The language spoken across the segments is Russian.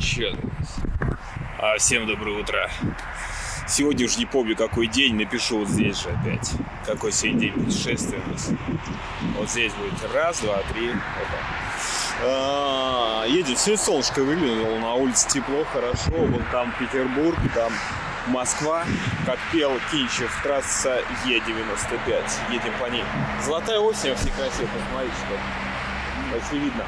Че? Всем доброе утро. Сегодня уже не помню, какой день. Напишу вот здесь же опять. Какой сегодня день путешествия у нас. Вот здесь будет раз, два, три. Едем. Сегодня солнышко выглянуло. На улице тепло, хорошо. Вон там Петербург, там Москва. Как пел Кинчев, трасса Е95. Едем по ней. Золотая осень, все красиво. Посмотрите, что почти видно.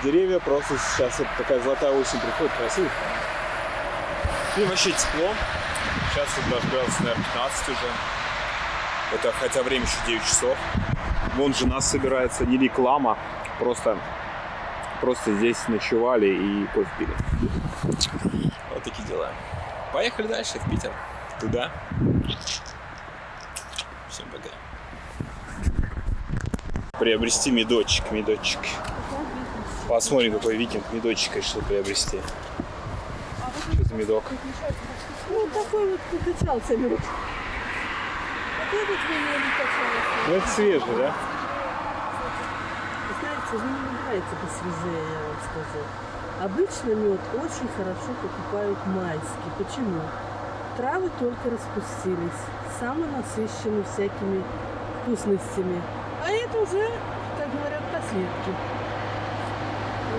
Деревья просто сейчас вот такая золотая осень приходит, красиво. И вообще тепло. Сейчас вот даже градусов, наверное, 15 уже. Это хотя время еще 9 часов. Вон жена собирается, не реклама. Просто здесь ночевали и кофе пили. Вот такие дела. Поехали дальше в Питер. Туда. Всем пока. Приобрести медочек. Посмотрим, какой викинг медочек решил приобрести. Что за медок? Ну, такой вот качался мед. Вот этот вы не качался. Ну, это свежий, да? Знаете, вы не нравится посвежее, я вам скажу. Обычно мед очень хорошо покупают майский. Почему? Травы только распустились, самонасыщены всякими вкусностями. А это уже, как говорят, последки.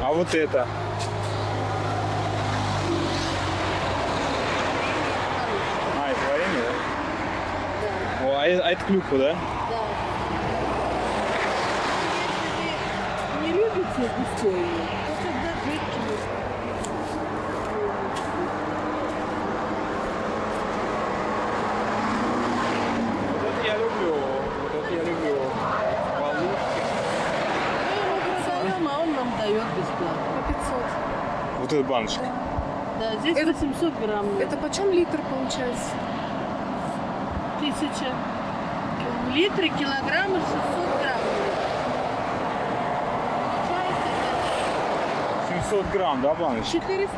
А вот это? Это варенье, да? Да. О, а это клюква, да? Да. Если вы не любите густой, то тогда жидкий. Вот это я люблю. Волнушки. Мы его продаем, а он нам дает бесплатно. По 500. Вот эта баночка. Да, здесь Это- 800 грамм. Это почем литр получается? 1000. Литры, килограммы, 600 грамм. Получается 700 грамм, да, баночка? 400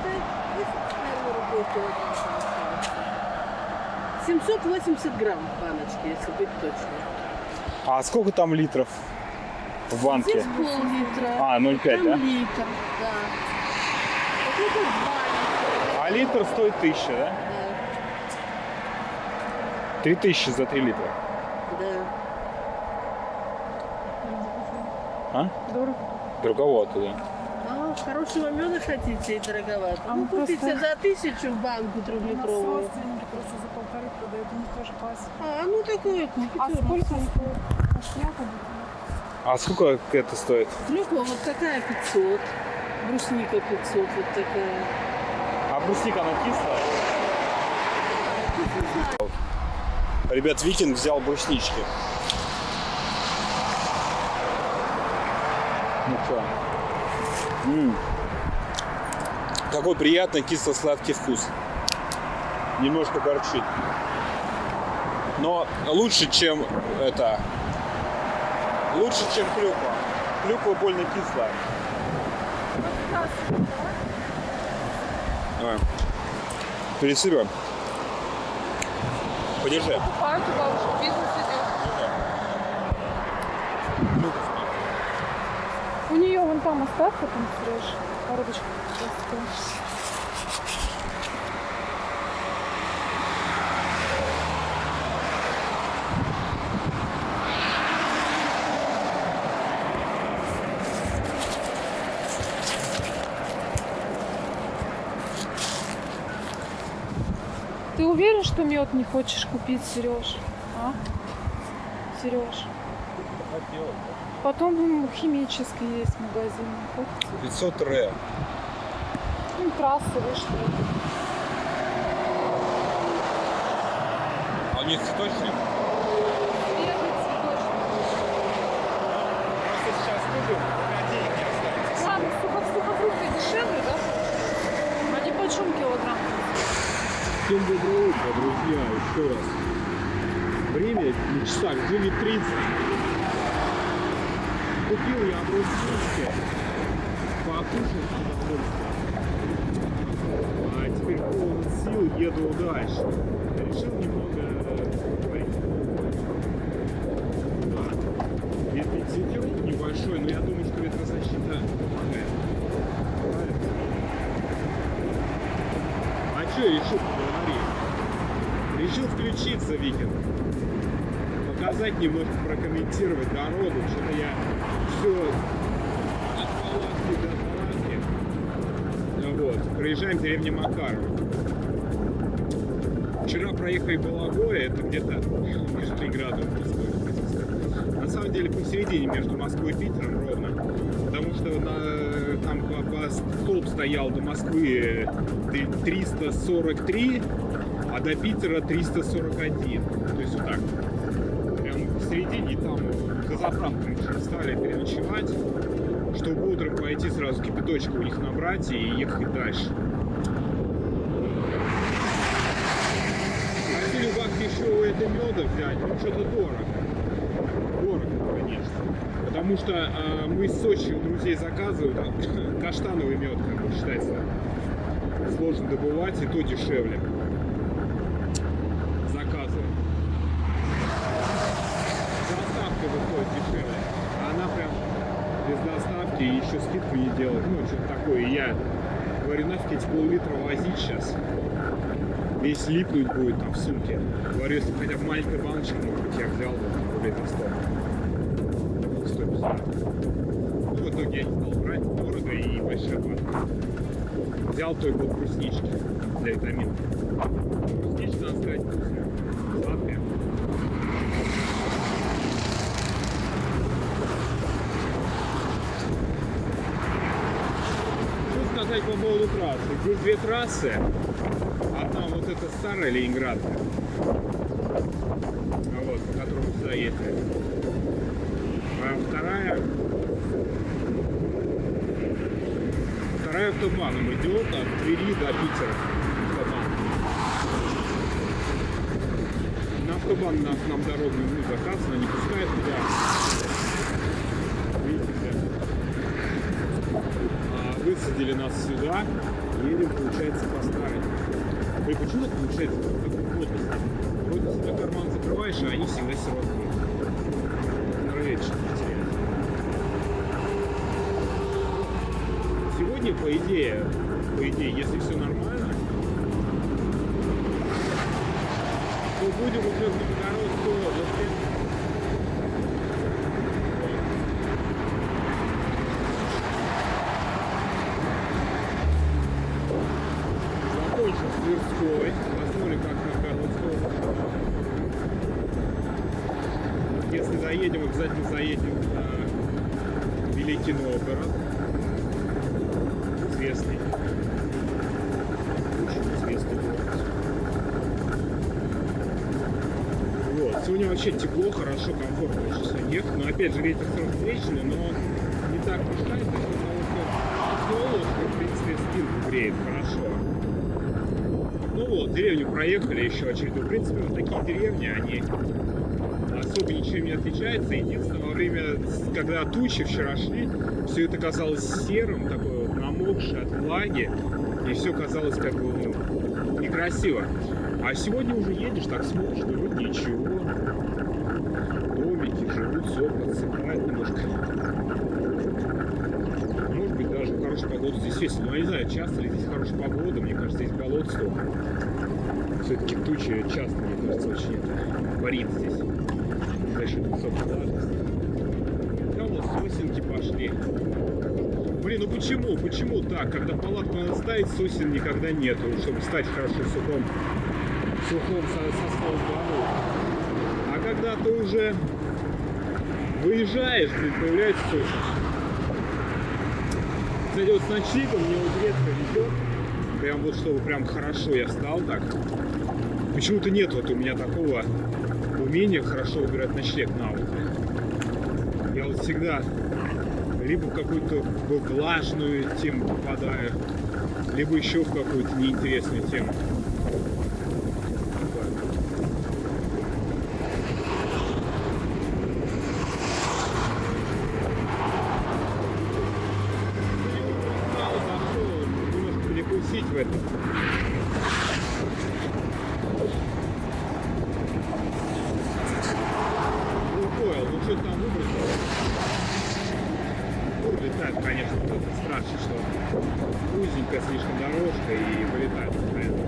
рублей килограмм. 780 грамм баночки, если быть точным. А сколько там литров в банке? Здесь пол-литра. 0,5, там да? литр, да. Вот это 2 литра. А литр стоит 1000, да? Да, 3000 за 3 литра. да. А? Дорого. Дороговато, да. Хорошего меда хотите и дороговато? А Ну, мы купите просто- за 1000 в банку У нас трехлитровую. родственники просто за 1,5 продают, у них тоже класс. Ну такое купите. А сколько стоит? Шляпа? А сколько это стоит? Клюква вот такая 500. Брусника 500 вот такая. А брусника, она кислая? Ребят, викинг взял бруснички. Ну что? Какой приятный кисло-сладкий вкус. Немножко горчит. Но лучше, чем это. Лучше, чем клюква. Клюква больно кислая. Пересыпем. Подержи. Покупают у бабушки, бизнес идет. У нее вон там оставка, там стрижь. Коробочка. Ты уверен, что мед не хочешь купить, Сереж? А? Сереж. Потом химический есть магазин. Хочется? 500 ре. Ну, трассовый, что ли. А у них цветочник? Свежий цветочный. Просто сейчас купим, пока денег не останется. Ладно, сухофрукты дешевле, да? Они почем килограмм? Всем доброе утро, друзья, еще раз. Время на часах 9:30. Купил я бруснички. Покушал с удовольствием. А теперь полон сил, еду дальше. Решил немного говорить. Да. Если цветет небольшой, но я думаю, что ветрозащита помогает. Правильно? что я решил поговорить? Решил включиться, Викинг. Показать немножко, прокомментировать дорогу. Что-то я все от палатки до палатки. Вот. Проезжаем деревню Макарова. Вчера проехали Балагое, это где-то между Ленинградом и Москвой. На самом деле посередине между Москвой и Питером ровно. Потому что там столб стоял до Москвы 343, а до Питера 341. То есть вот так. Прямо посередине, и там за заправкой стали переночевать, чтобы утром пойти сразу кипяточку у них набрать и ехать дальше. Хотели бак еще это меда взять, но что-то дорого. Дорого, конечно. Потому что мы из Сочи у друзей заказывают, каштановый мед, как бы считается, сложно добывать, и то дешевле. Заказываем. Доставка выходит дешевле. А она прям без доставки и еще скидку не делает. Ну, что-то такое. И я говорю, нафиг эти пол-литра возить сейчас. Весь липнуть будет там в сумке. Говорю, если хотя бы маленькая баночка, может быть, я взял бы рублей на 100. 150. Ну, в итоге я не стал брать, дорого и большая банка. Взял только вот бруснички для витаминов. Бруснички, надо сказать, вкусные. Сладкие. Что сказать по поводу трассы? Здесь две трассы. Одна вот эта старая Ленинградка, вот, по которой мы сюда ездили. А вторая автобаном идет от Твери до Питера. Автобан. На автобан нам дорогу не заказано, не пускает туда. Видите, высадили нас сюда, едем, получается, по старой. И почему это получается такой плотность? Вроде себя карман закрываешь, а они всегда все равно норвежцы теряют. Сегодня, по идее, если все нормально, то будем уже в Нижегородской области. Тверской. Посмотрим, как Новгородская область. Если заедем, обязательно заедем на Великий Новгород. Известный. Очень известный город. Вот. Сегодня вообще тепло, хорошо, комфортно очень сегодня ехать. Но опять же ветер все встречный, но не так пушает, потому что солнышко, в принципе, спинку греет хорошо. Ну вот, деревню проехали еще очередную. В принципе, вот такие деревни, они особо ничем не отличаются. Единственное, во время, когда тучи вчера шли, все это казалось серым, такое вот намокшее от влаги. И все казалось как бы, ну, некрасиво. А сегодня уже едешь, так смотришь, ну вроде ничего. Домики живут, сопла отсыпают немножко. Может быть, даже в хорошую погоду здесь есть. Но я не знаю, часто ли здесь хорошая погода. Мне кажется, здесь болот столько. Все-таки тучи часто, мне кажется, очень варит здесь. За счет высокой влажности. Да вот, сосенки пошли. Блин, ну почему? Почему так? Когда палатку надо ставить, сосен никогда нету, чтобы стать хорошо в сухом сосновом бору. А когда ты уже выезжаешь, блин, появляется сосен. Кстати, вот с ночлегом мне вот редко ведет. Прям вот чтобы прям хорошо я встал так. Почему-то нет вот у меня такого умения хорошо выбирать ночлег на утро. Я вот всегда либо в какую-то влажную тему попадаю, либо еще в какую-то неинтересную тему. Перекусить в этом. Понял, ну что там выбросил? Вылетает, конечно, это страшно, что узенькая слишком дорожка и вылетает постоянно.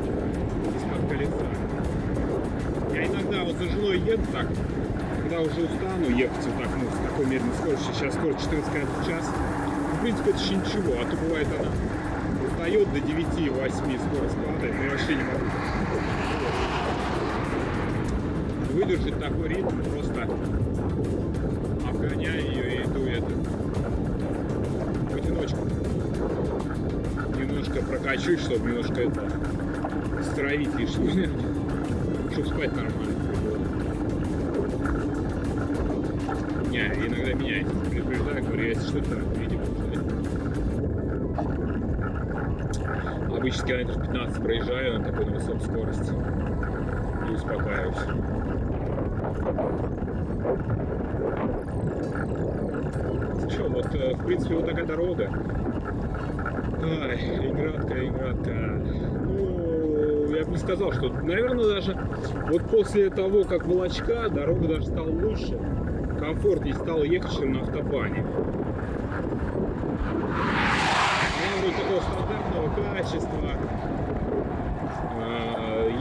за женой еду так, когда уже устану ехать вот так, ну, с такой медленной скоростью, сейчас скорость 14 км в час, в принципе, это еще ничего, а то бывает она устает до 9-8, скорость падает, но я вообще не могу выдержать такой ритм, просто обгоняя ее и иду это в одиночку. Немножко прокачусь, чтобы немножко это стравить лишнюю энергию, чтобы спать нормально. Не, иногда меняется, предупреждаю, говорю, если что-то видимо уже. Обычно километров 15 проезжаю на такой высокой скорости и успокаиваюсь. Что, вот, в принципе, вот такая дорога. Ай, Ленинградка. Ну, я бы не сказал, что, наверное, даже вот после того, как Волочка, дорога даже стала лучше, комфортнее стало ехать, чем на автобане. Она вроде такого стандартного качества,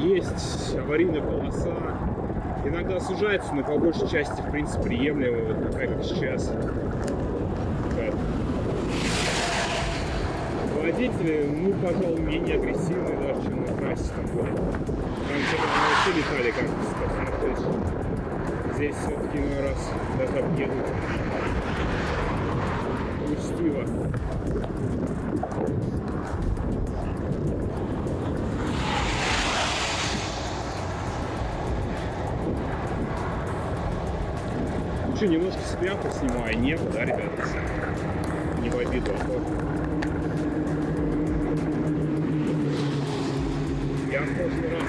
есть аварийная полоса, иногда сужается, но по большей части, в принципе, приемлемо, вот такая, как сейчас. Водители, ну, пожалуй, менее агрессивные даже, чем на трассе там были. Там что-то все летали как-то, то есть здесь все-таки иной раз даже объедут. Учтиво. Ну что, немножко себя поснимаю, небо, да, ребята? Не в обиду, а то. Я в прошлый раз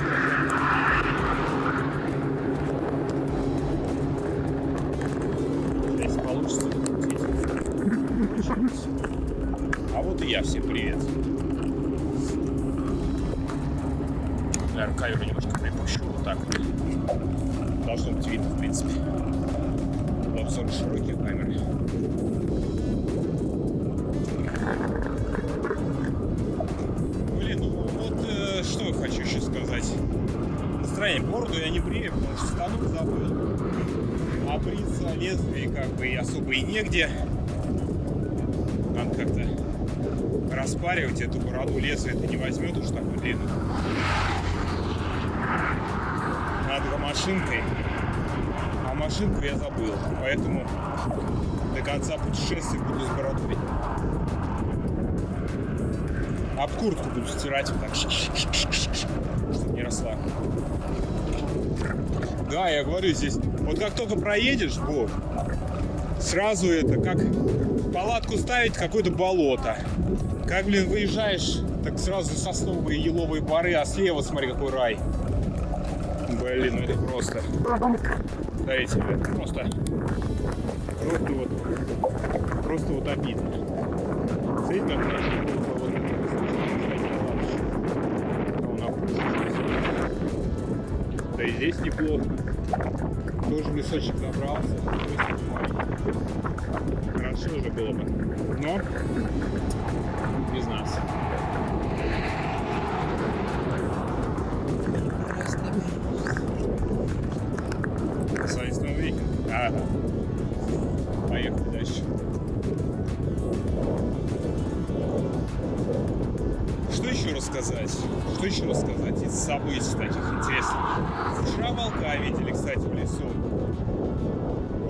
если получится докрутить. А вот и я, всем привет. Наверное, камеру немножко припущу, вот так вот. Должно быть видно, в принципе. Обзор широкие камеры. Блин, ну вот что я хочу еще сказать. Настроение. Бороду я не брею, потому что станок забыл. А бриться лезвие как бы и особо и негде. Надо как-то распаривать эту бороду. Лезвие это не возьмет уж такую длинную. Надо машинкой. А машинку я забыл. Поэтому до конца путешествия буду с бородой. Об куртку буду стирать вот так, чтобы не росла. Да, я говорю, здесь, вот как только проедешь, вот, сразу это, как палатку ставить, какое-то болото. Как, блин, выезжаешь, так сразу сосновые еловые бары, а слева, смотри, какой рай. Блин, ну это просто. Смотрите, это просто вот обидно. Смотрите, как наши да и здесь неплохо. Тоже лесочек забрался. Хорошо уже было бы. Но без нас. С вами снова Викинг. Ага. Поехали дальше. Что еще рассказать? Из событий таких интересных. Вчера волка видели, кстати, в лесу.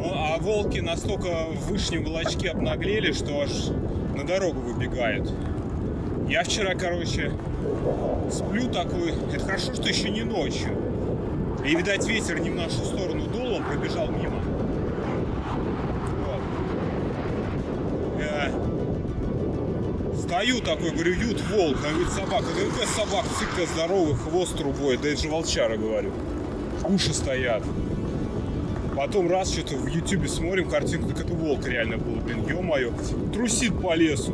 А волки настолько в Вышнем Волочке обнаглели, что аж на дорогу выбегают. Я вчера, короче, сплю такой. Это хорошо, что еще не ночью. И, видать, ветер не в нашу сторону дул, он пробежал мимо. Вот. Стою такой, говорю, ют волк, он говорит, собака. Да какая собака, всегда здоровый, хвост трубой, да это же волчара, говорю. Уши стоят. Потом раз что-то в ютубе смотрим картинку, так это волк реально был, блин, ё-моё. Трусит по лесу.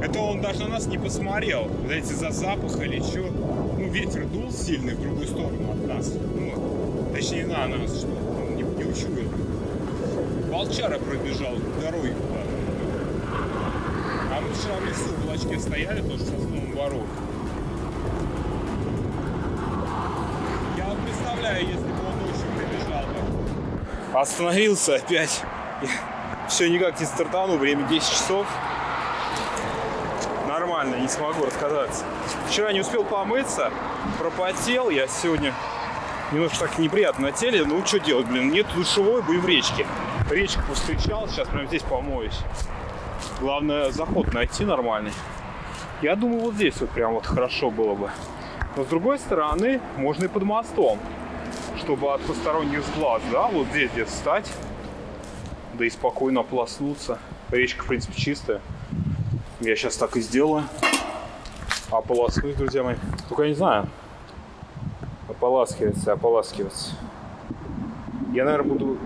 Это он даже на нас не посмотрел. Знаете, за запах или что. Ну, ветер дул сильный в другую сторону от нас. Ну, точнее, на нас, что он не учуял. Волчара пробежал дорогой куда-то. А мы вчера в лесу в Волочке стояли, тоже в Сосновом Бору. Я вот представляю, если бы он Остановился опять. Все никак не стартанул. Время 10 часов. Нормально, не смогу рассказаться. Вчера не успел помыться. Пропотел. Я сегодня немножко так неприятно на теле. Ну, что делать, блин. Нет душевой, будем в речке. Речку повстречал. Сейчас прямо здесь помоюсь. Главное, заход найти нормальный. Я думаю, вот здесь вот прям вот хорошо было бы. Но с другой стороны, можно и под мостом. Чтобы от посторонних глаз, да, вот здесь где-то встать. Да и спокойно ополоснуться. Речка, в принципе, чистая. Я сейчас так и сделаю. Ополоснусь, друзья мои. Только я не знаю. Ополаскиваться. Я, наверное, буду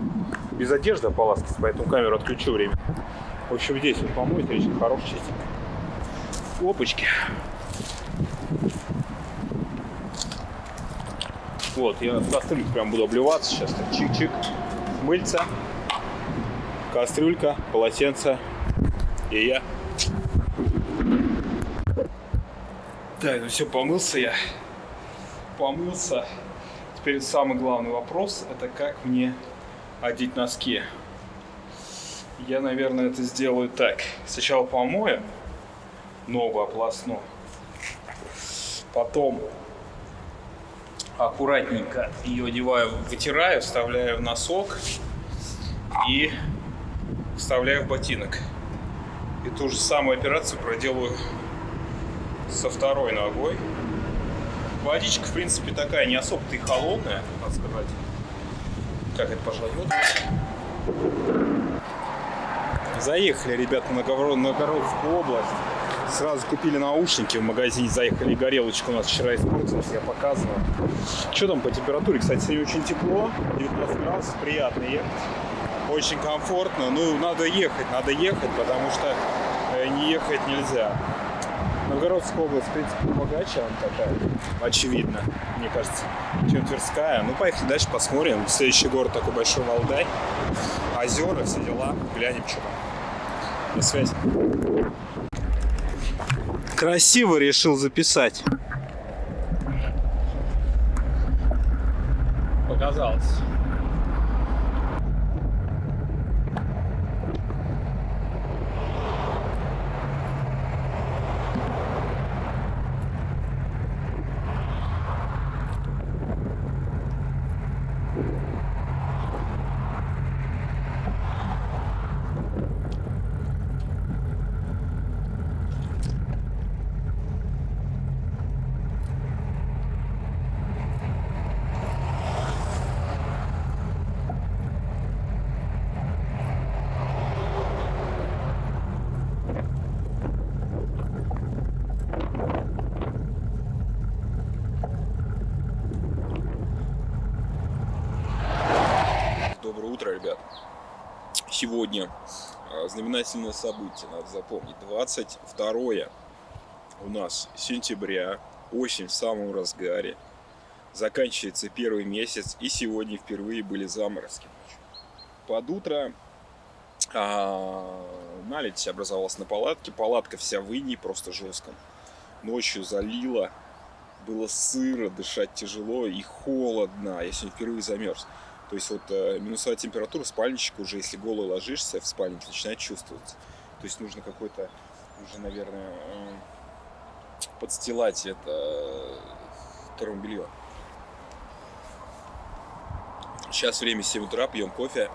без одежды ополаскиваться, поэтому камеру отключу время. В общем, здесь вот помоюсь, речка хорошая, чистенькая. Опачки. Вот, я в кастрюльку прям буду обливаться сейчас. Так, чик-чик. Мыльца. Кастрюлька, полотенце. И я. Так, ну все, помылся я. Помылся. Теперь самый главный вопрос, это как мне одеть носки. Я, наверное, это сделаю так. Сначала помою, ногу ополосну. Потом аккуратненько ее одеваю, вытираю, вставляю в носок и вставляю в ботинок. И ту же самую операцию проделаю со второй ногой. Водичка, в принципе, такая не особо-то и холодная, надо сказать. Как это пожалуй? Заехали, ребята, на Новгородскую область. Сразу купили наушники в магазине, заехали. Горелочка у нас вчера испортилась, я показывал. Что там по температуре? Кстати, сегодня очень тепло, 19 градусов, приятно ехать. Очень комфортно. Ну, надо ехать, потому что не ехать нельзя. Новгородская область, в принципе, богаче она такая, очевидно, мне кажется, чем Тверская. Ну, поехали дальше, посмотрим. Следующий город такой большой Валдай. Озера, все дела. Глянем, что там. На связи. Красиво решил записать. Показалось. Доброе утро, ребят. Сегодня знаменательное событие, надо запомнить. 22 у нас сентября, осень в самом разгаре. Заканчивается первый месяц, и сегодня впервые были заморозки. Под утро наледь образовалась на палатке. Палатка вся в инии, просто жестко. Ночью залило, было сыро, дышать тяжело и холодно. Я сегодня впервые замерз. То есть вот минусовая температура, спальничек уже, если голый ложишься в спальник, начинает чувствоваться. То есть нужно какой-то уже, наверное, подстилать это термобелье. Сейчас время 7 утра, пьем кофе.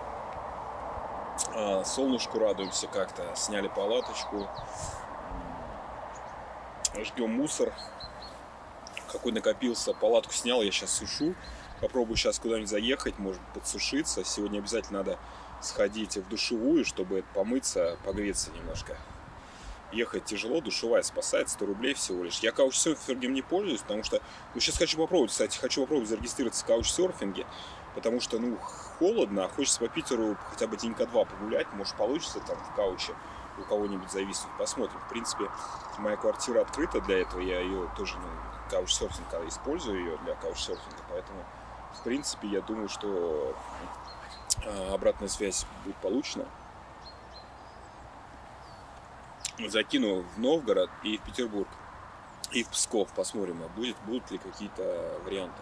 Солнышку радуемся как-то. Сняли палаточку. Жгем мусор. Какой накопился, палатку снял, я сейчас сушу. Попробую сейчас куда-нибудь заехать, может подсушиться. Сегодня обязательно надо сходить в душевую, чтобы помыться, погреться немножко. Ехать тяжело, душевая спасает, 100 рублей всего лишь. Я каучсерфингом не пользуюсь, потому что... Ну, сейчас хочу попробовать, кстати, зарегистрироваться в каучсерфинге, потому что, ну, холодно, а хочется по Питеру хотя бы денька 2 погулять. Может, получится там в кауче у кого-нибудь зависеть. Посмотрим. В принципе, моя квартира открыта для этого. Я ее тоже, каучсерфинг, использую ее для каучсерфинга, поэтому... В принципе, я думаю, что обратная связь будет получена. Закину в Новгород и в Петербург, и в Псков. Посмотрим, будут ли какие-то варианты.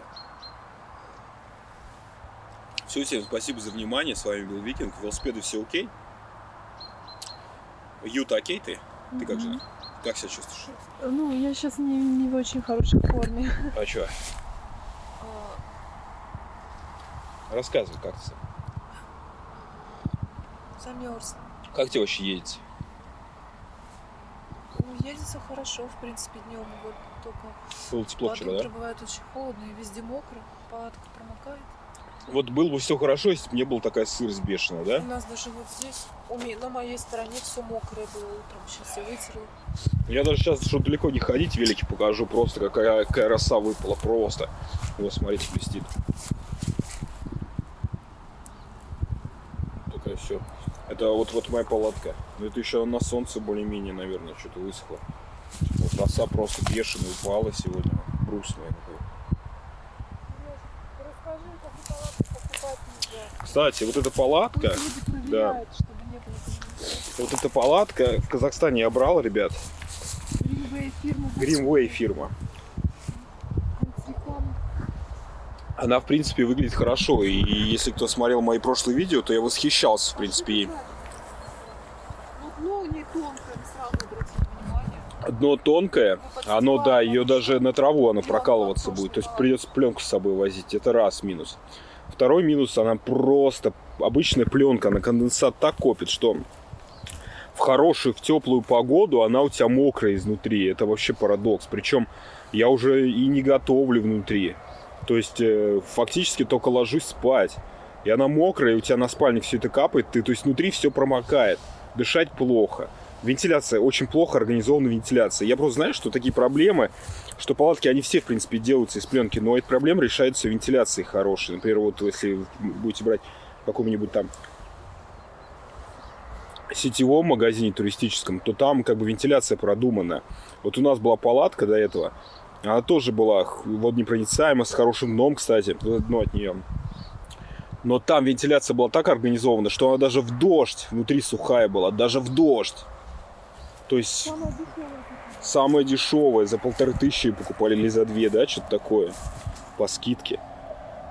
Все, всем спасибо за внимание. С вами был Викинг. Велосипеды все окей? Юта, окей ты? Ты как же? Как себя чувствуешь? Ну, я сейчас не в очень хорошей форме. А что? Рассказывай, как ты. Замерз. Как тебе вообще едется? Ну, едется хорошо, в принципе, днем. Вот только Было тепло вчера, да? бывает очень холодно и везде мокро. Палатка промокает. Вот было бы все хорошо, если бы не была такая сырость бешеная, да? У нас даже вот здесь, на моей стороне, все мокрое было утром. Сейчас я вытерла. Я даже сейчас, чтобы далеко не ходить, велики покажу. Просто какая роса выпала. Просто. Вот, смотрите, блестит. Такая все. Это вот моя палатка. Но это еще на солнце более-менее, наверное, что-то высохло. Вот роса просто бешеная упала сегодня. Грустная. Расскажи, какую палатку покупать нельзя. Кстати, вот эта палатка, да, чтобы не было коммуникации. вот эта палатка в Казахстане я брал, ребят. Greenway фирма. Greenway фирма. Она, в принципе, выглядит хорошо. И если кто смотрел мои прошлые видео, то я восхищался, в принципе, ей. Ну, не тонкое, сразу обратите внимание. Дно тонкое, оно, да, ее даже на траву оно прокалываться будет. То есть придется пленку с собой возить. Это раз минус. Второй минус, она просто обычная пленка, она конденсат так копит, что в хорошую, в теплую погоду она у тебя мокрая изнутри. Это вообще парадокс. Причем я уже и не готовлю внутри. То есть фактически только ложусь спать. И она мокрая, и у тебя на спальник все это капает. То есть внутри все промокает. Дышать плохо. Вентиляция, очень плохо организована вентиляция. Я просто знаю, что такие проблемы, что палатки, они все, в принципе, делаются из пленки, но эта проблема решается вентиляцией хорошей. Например, вот если будете брать в каком-нибудь там сетевом магазине туристическом, то там как бы вентиляция продумана. Вот у нас была палатка до этого, она тоже была водонепроницаема, с хорошим дном, кстати, дно от нее. Но там вентиляция была так организована, что она даже в дождь внутри сухая была, даже в дождь. То есть самая дешевая, за 1500 покупали или за 2, да, что-то такое, по скидке.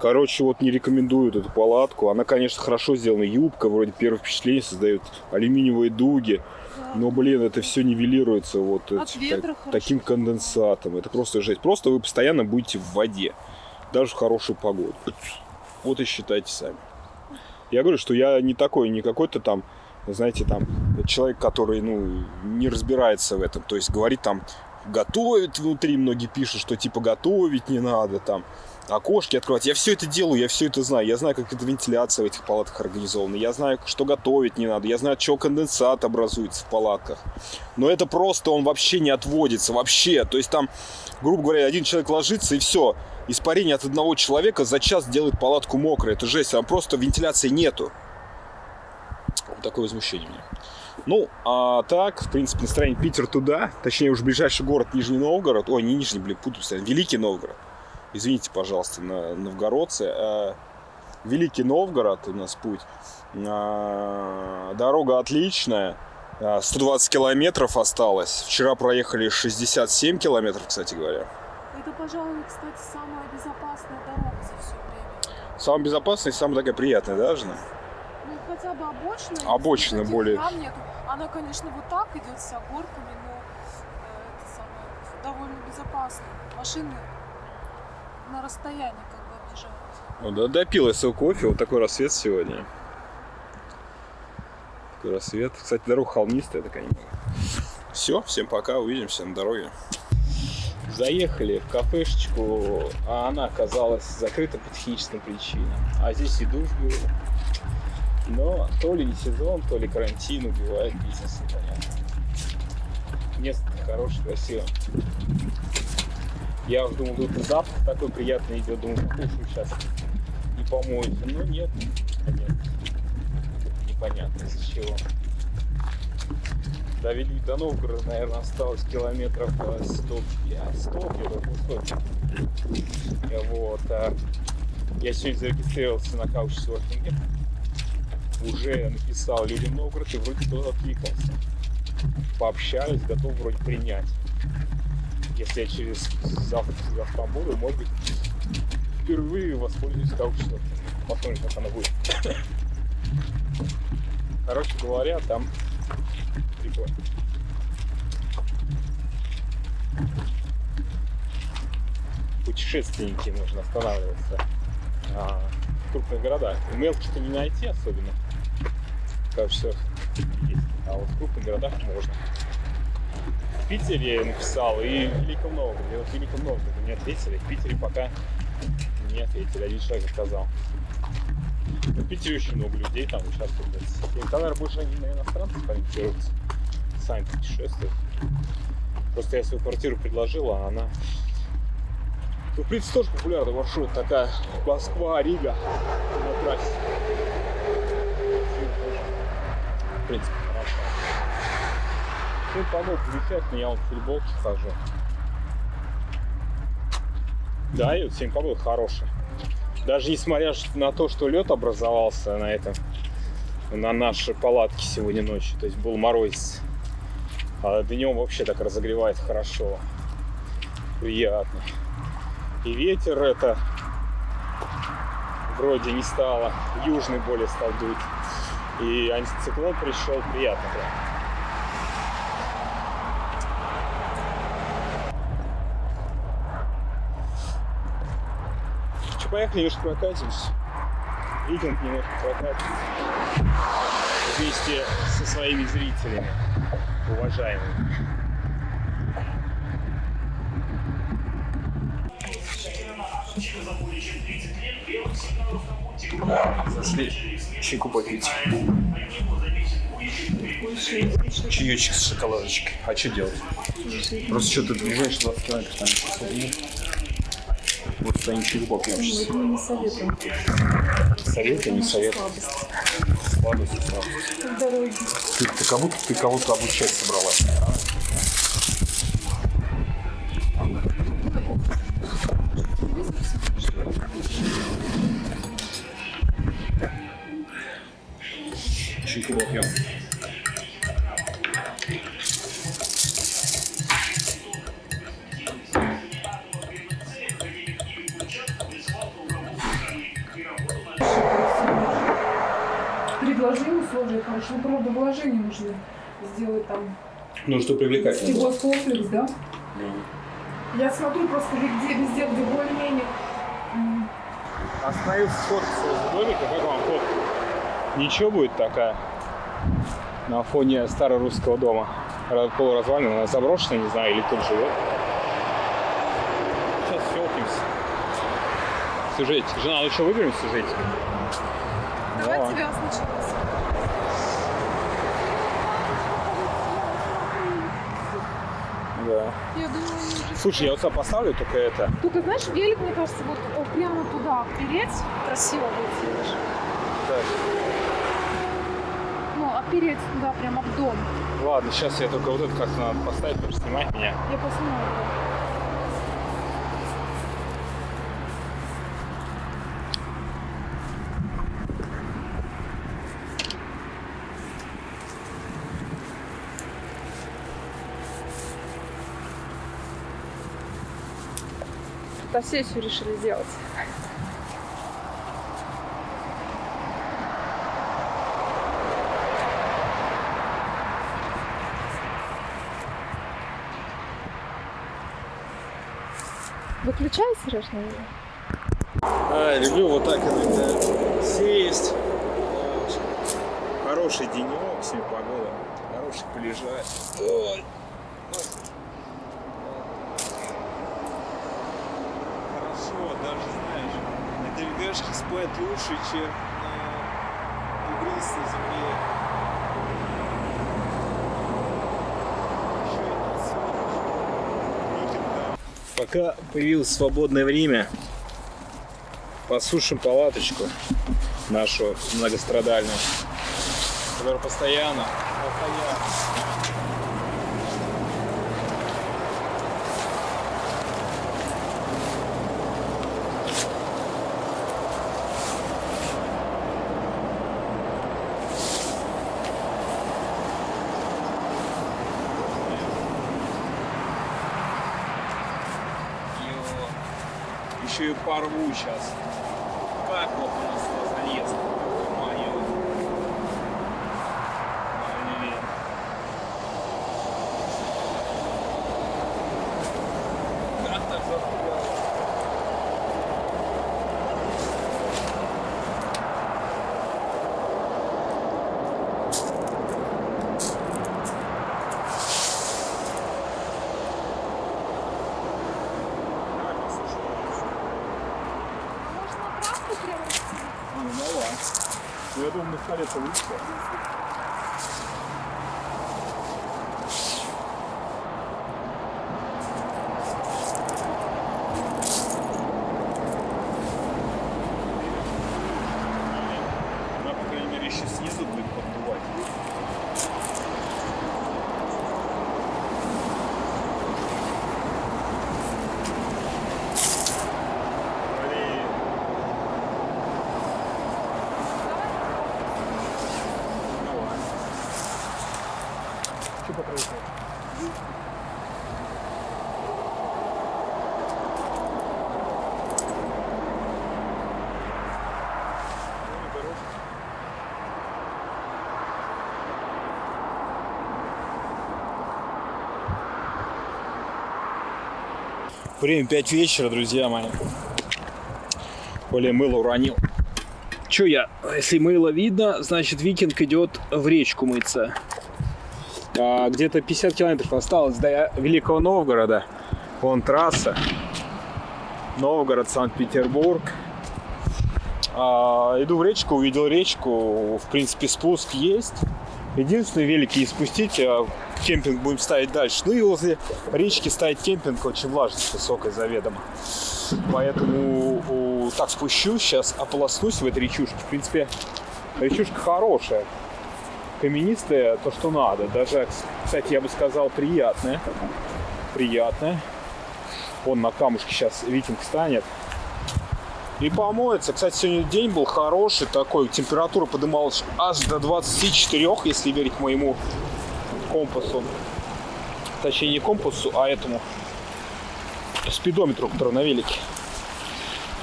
Короче, вот не рекомендую эту палатку. Она, конечно, хорошо сделана, юбка, вроде первое впечатление создает, алюминиевые дуги. Но, блин, это все нивелируется вот таким конденсатом. Это просто жесть. Просто вы постоянно будете в воде, даже в хорошую погоду. Вот и считайте сами. Я говорю, что я не такой, не какой-то там, знаете, там человек, который, ну, не разбирается в этом. То есть говорит там, готовит внутри, многие пишут, что типа готовить не надо, там, окошки открывать. Я все это делаю, я все это знаю. Я знаю, как эта вентиляция в этих палатках организована. Я знаю, что готовить не надо. Я знаю, от чего конденсат образуется в палатках. Но это просто он вообще не отводится. Вообще. То есть там, грубо говоря, один человек ложится и все. Испарение от одного человека за час делает палатку мокрой. Это жесть. Там просто вентиляции нету. Вот такое возмущение у меня. Ну, а так, в принципе, настроение Питер туда. Точнее, уже ближайший город Нижний Новгород. Ой, не Нижний, блин, путаю постоянно. Великий Новгород. Извините, пожалуйста, новгородцы. Великий Новгород у нас путь. Дорога отличная. 120 километров осталось. Вчера проехали 67 километров, кстати говоря. Это, пожалуй, кстати, самая безопасная дорога за все время. Самая безопасная и самая такая приятная, да, жена? Ну, хотя бы обочина. Обочина более... Она, конечно, вот так идет вся горками, но это самое, довольно безопасно. Машины на расстоянии как бы объезжают. Ну да, допил я свой кофе. Вот такой рассвет сегодня. Такой рассвет. Кстати, дорога холмистая такая немного. Все, всем пока, увидимся на дороге. Заехали в кафешечку, а она оказалась закрыта по техническим причинам. А здесь и душ был. Но то ли не сезон, то ли карантин убивает бизнес, непонятно. Место хорошее, красиво. Я уже думал, тут запах такой приятный идет, думаю, покушаю сейчас и помоюсь. Но нет, непонятно из-за чего. До Новгорода, наверное, осталось километров 100 где-то. Вот. Я сегодня зарегистрировался на каучсерфинге. Уже написал людям Новгород и вроде кто-то откликался. Пообщались, готов вроде принять. Если я завтра буду, может быть, впервые воспользуюсь каучсерфингом. посмотрим, как оно будет. Короче говоря, там прикольно. Путешественники нужно останавливаться в крупных городах. В мелких-то не найти особенно. Там все есть. А вот в крупных городах можно. В Питере я написал и в Великом Новгороде. Вот в Великом Новгороде не ответили. В Питере пока не ответили. Один человек сказал. В Питере очень много людей там участвуют. И там, наверное, больше они на иностранцев ориентируются. Сами путешествуют. Просто я свою квартиру предложил, а она... Ну, в принципе, тоже популярный маршрут. Такая Москва, Рига на трассе. В принципе, хорошо. Сегодня погода замечательная, я вон в футболке хожу. Да, и вот сегодня погода хорошая. Даже несмотря на то, что лед образовался на этом, на нашей палатке сегодня ночью, то есть был морозец, а днем вообще так разогревает хорошо, приятно. И ветер это вроде не стало, южный более стал дуть. И антициклон пришел, приятно прям. Че, поехали, немножко прокатимся. Викинг немножко прокатимся. Вместе со своими зрителями, уважаемыми. Зашли чайку попить. Чаечек с шоколадочкой. А что делать? Просто что-то ближайшие 20 километров там. Вот станем чайку попьем сейчас. Не советую. Советы, не советую. Слабость, слабость. Ты кого-то обучать собралась. Чайку попьем. Предложение условия, короче, ну, правда, вложения нужно сделать там. Ну, что привлекательно. Стеклокомплекс, да? Я смотрю просто везде, где более-менее. Остановился сфоткаться возле домика. Как вам фотка? Ничего будет такая на фоне старорусского дома. Полуразвалина, она заброшенная, не знаю, или тут живет. Сейчас щелкнемся. Сюжетик. Жена, ну что, выберем сюжетик? Давай тебя сначала. Да. Я думаю, Слушай, я вот сюда поставлю только это. только, знаешь, велик, мне кажется, вот прямо туда впереть красиво будет, видишь? Так. Ну, опереть туда, прямо в дом. Ладно, сейчас я только вот это как-то надо поставить, потому что снимать меня. Я посмотрю. Фотосессию решили сделать. Выключай, Сереж, наверное. Люблю вот так иногда сесть. Вот. Хороший денек, сегодня погода. Хороший полежать. Ой. Хорошо, даже знаешь, на деревяшке спать лучше, чем на бугристой земле. Пока появилось свободное время, посушим палаточку нашу многострадальную, которая постоянно. Еще и порву сейчас. Так вот у нас заезд. Моё. Блин. Как так запугало? Можно правду прямо расстелить? Ну, давай. Ну, я думаю, на столе это лучше. Она, по крайней мере, еще снизу будет поддувать. Блин. Давай. Что поправить? Время 5 вечера, друзья мои. Коля мыло уронил. Че я? Если мыло видно, значит Викинг идет в речку мыться. Где-то 50 километров осталось до Великого Новгорода. Вон трасса. Новгород, Санкт-Петербург. Иду в речку, увидел речку. В принципе, спуск есть. Единственное, велики спустить, кемпинг будем ставить дальше. Ну и возле речки ставить кемпинг, очень влажность высокая заведомо. Поэтому так спущусь, сейчас ополоснусь в этой речушке. В принципе, речушка хорошая. Каменистая, то, что надо. Даже, кстати, я бы сказал, приятная. Приятная. Вон на камушке сейчас Викинг станет. И помоется. Кстати, сегодня день был хороший такой. Температура поднималась аж до 24, если верить моему компасу. Точнее, не компасу, а этому спидометру, который на велике.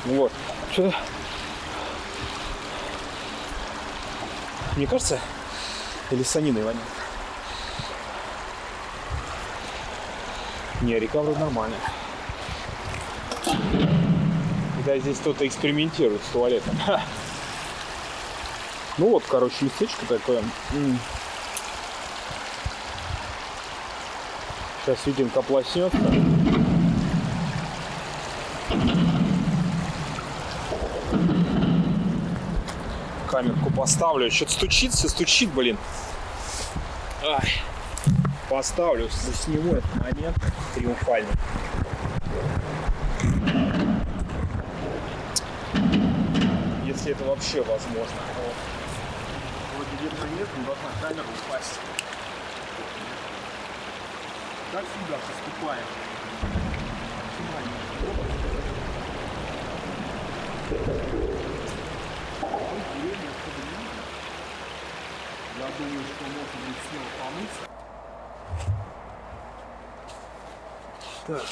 Вот. Что-то... Мне кажется, или саниной воняет. Не, река вроде нормальная. Да, здесь кто-то экспериментирует с туалетом. Ну вот, короче, местечко такое. Сейчас Викинг ополоснется. Камерку поставлю. Что-то стучит, блин. Ай. Поставлю, засниму этот момент триумфальный. Если это вообще возможно. Вроде ветра нет, не должна камера упасть. Так всегда поступаем. Я думаю, что можно будет снова помыться. Так.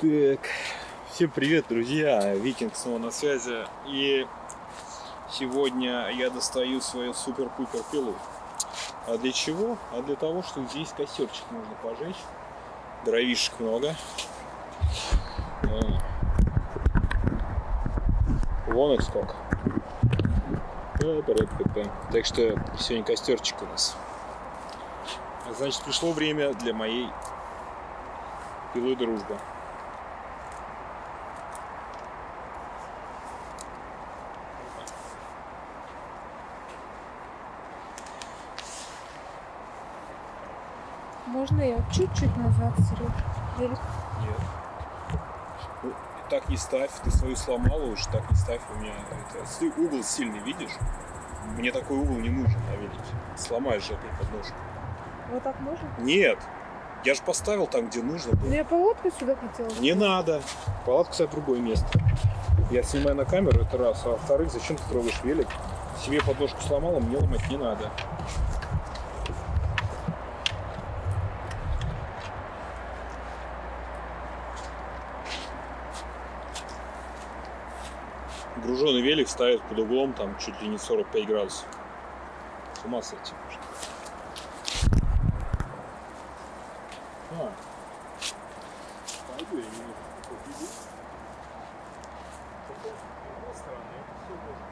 Так. Всем привет, друзья! Викинг снова на связи. И сегодня я достаю свою супер-пупер пилу. А для чего? А для того, что здесь костерчик можно пожечь. Дровишек много. Вон их сколько. Так что сегодня костерчик у нас. Значит, пришло время для моей пилы дружбы. Можно я чуть-чуть назад, Сереж? Нет. Ну, так не ставь, ты свою сломала уже, так не ставь у меня. Ты угол сильный видишь? Мне такой угол не нужен на велике. Сломаешь же опять подножку. Вот так можно? Нет. Я же поставил там, где нужно было. Ну, я палатку сюда хотела. Не надо. Палатку ставь в другое место. Я снимаю на камеру, это раз. А во-вторых, зачем ты трогаешь велик? Себе подножку сломала, мне ломать не надо. груженый велик ставят под углом там чуть ли не 45 градусов. С ума сойти можно. Пойду я немного побегу. С другой стороны, все можно.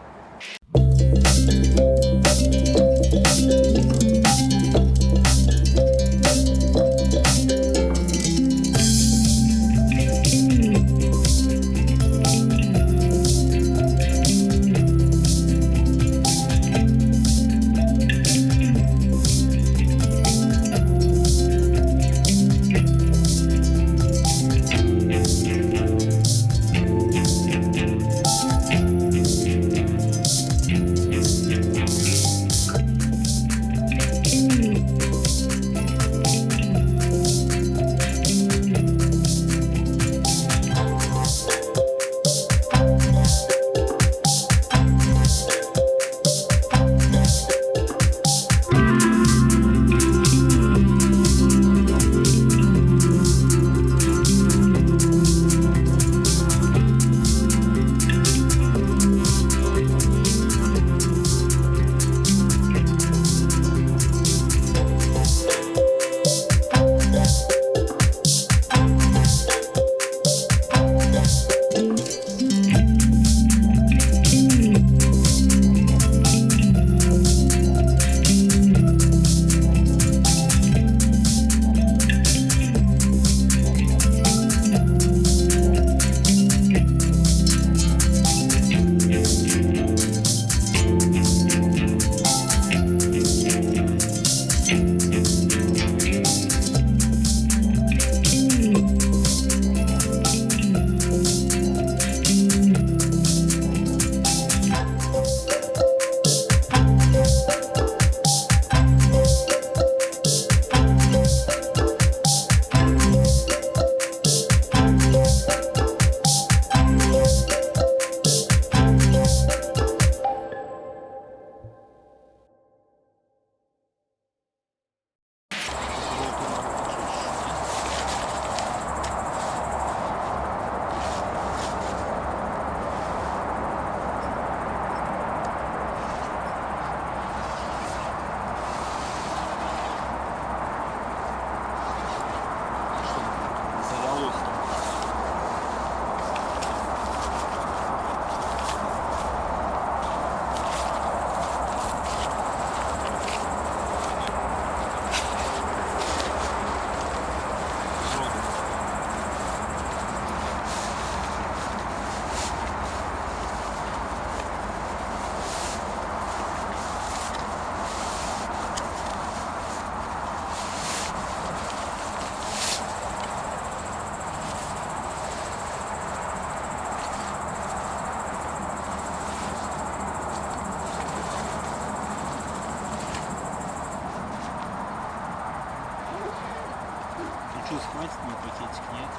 Хватит мне пакетик, нет?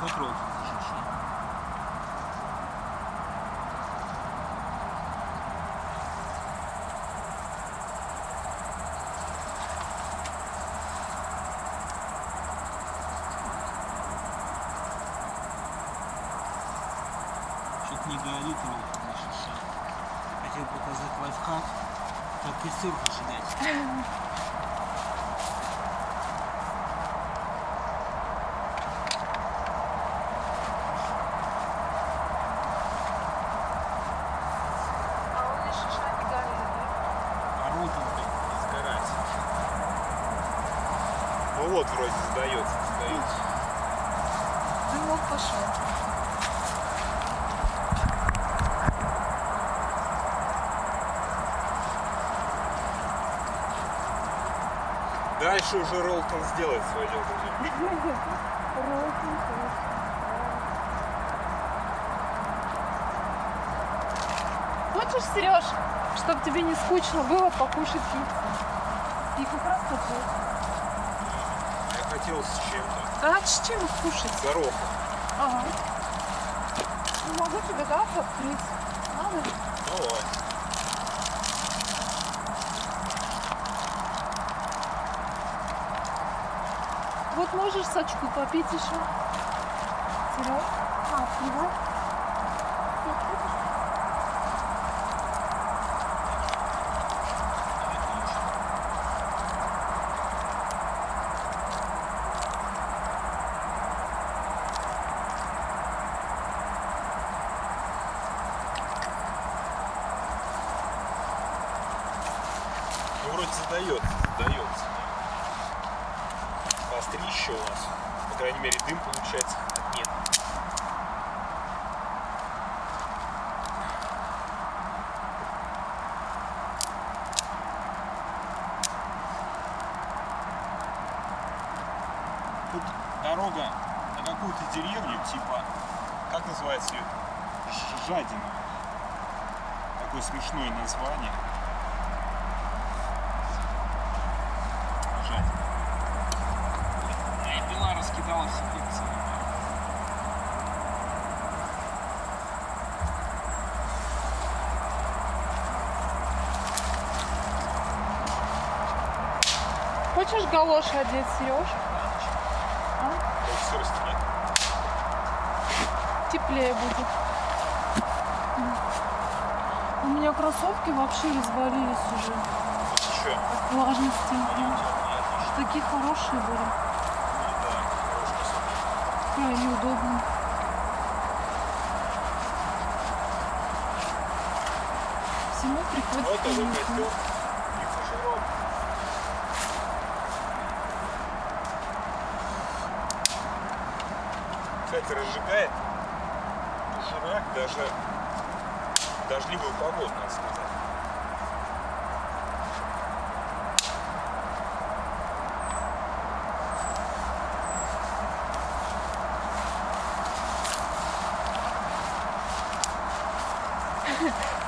Попробуй. Что-то не горит рот на шише. Хотел показать лайфхак, как костер пожигать. вроде задается. Дымок пошел. Дальше уже Ролтон сделает свое дело, друзья. Хочешь, Сереж, чтобы тебе не скучно было покушать пиццу? И как раз такой. Я хотел с чем-то. Да, с чем кушать? С горохом. Ага. Ну, могу тебе, да, открыть? Надо? Давай. Вот можешь сачку попить еще. Сереж? Открывай. Ну, вроде задается. Кострище у нас. По крайней мере, дым получается. Нет. Тут дорога на какую-то деревню, типа, как называется ее? Жадина. Такое смешное название. Жадина. И пила раскидала все пиццы. Хочешь галоши одеть, Сереж? Сырости нет. Теплее будет. У меня кроссовки вообще развалились уже Че? от влажности. Такие хорошие были. Крайне удобно. Всему приходит Вот уже конец. костер. Кстати, разжигает доширак даже дождливую погоду, надо сказать.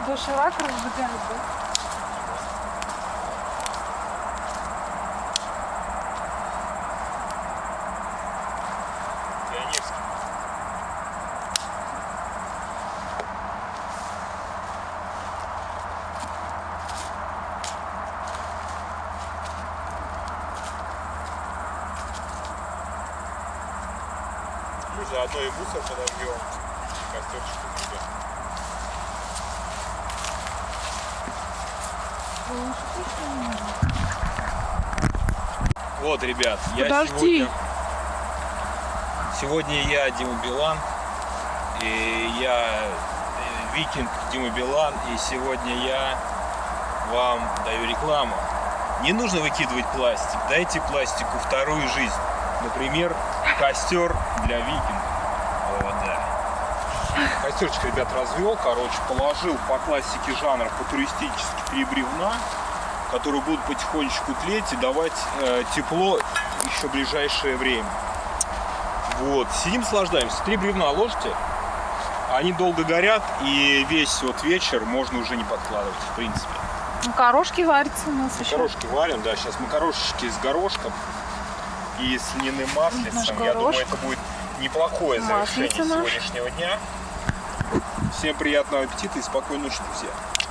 Доширак разжигает, да? Пионерский. Ну, заодно и мусор подожгем. Костерчик зажгем. Вот, ребят, Подожди. Сегодня я Дима Билан, и я викинг Дима Билан, и сегодня я вам даю рекламу. Не нужно выкидывать пластик, дайте пластику вторую жизнь. Например, костер для викингов. О, да. Костерчик, ребят, развел, положил по классике жанра по-туристически 3 бревна, которые будут потихонечку тлеть и давать тепло еще в ближайшее время. Вот, сидим, наслаждаемся. 3 бревна ложите, они долго горят, и весь вот вечер можно уже не подкладывать, в принципе. Макарошки варятся у нас еще. Макарошки варим, да, сейчас макарошечки с горошком и с льняным маслицем. Наш Я думаю, горошек. это будет неплохое завершение Маслица наша. сегодняшнего дня. Всем приятного аппетита и спокойной ночи, друзья.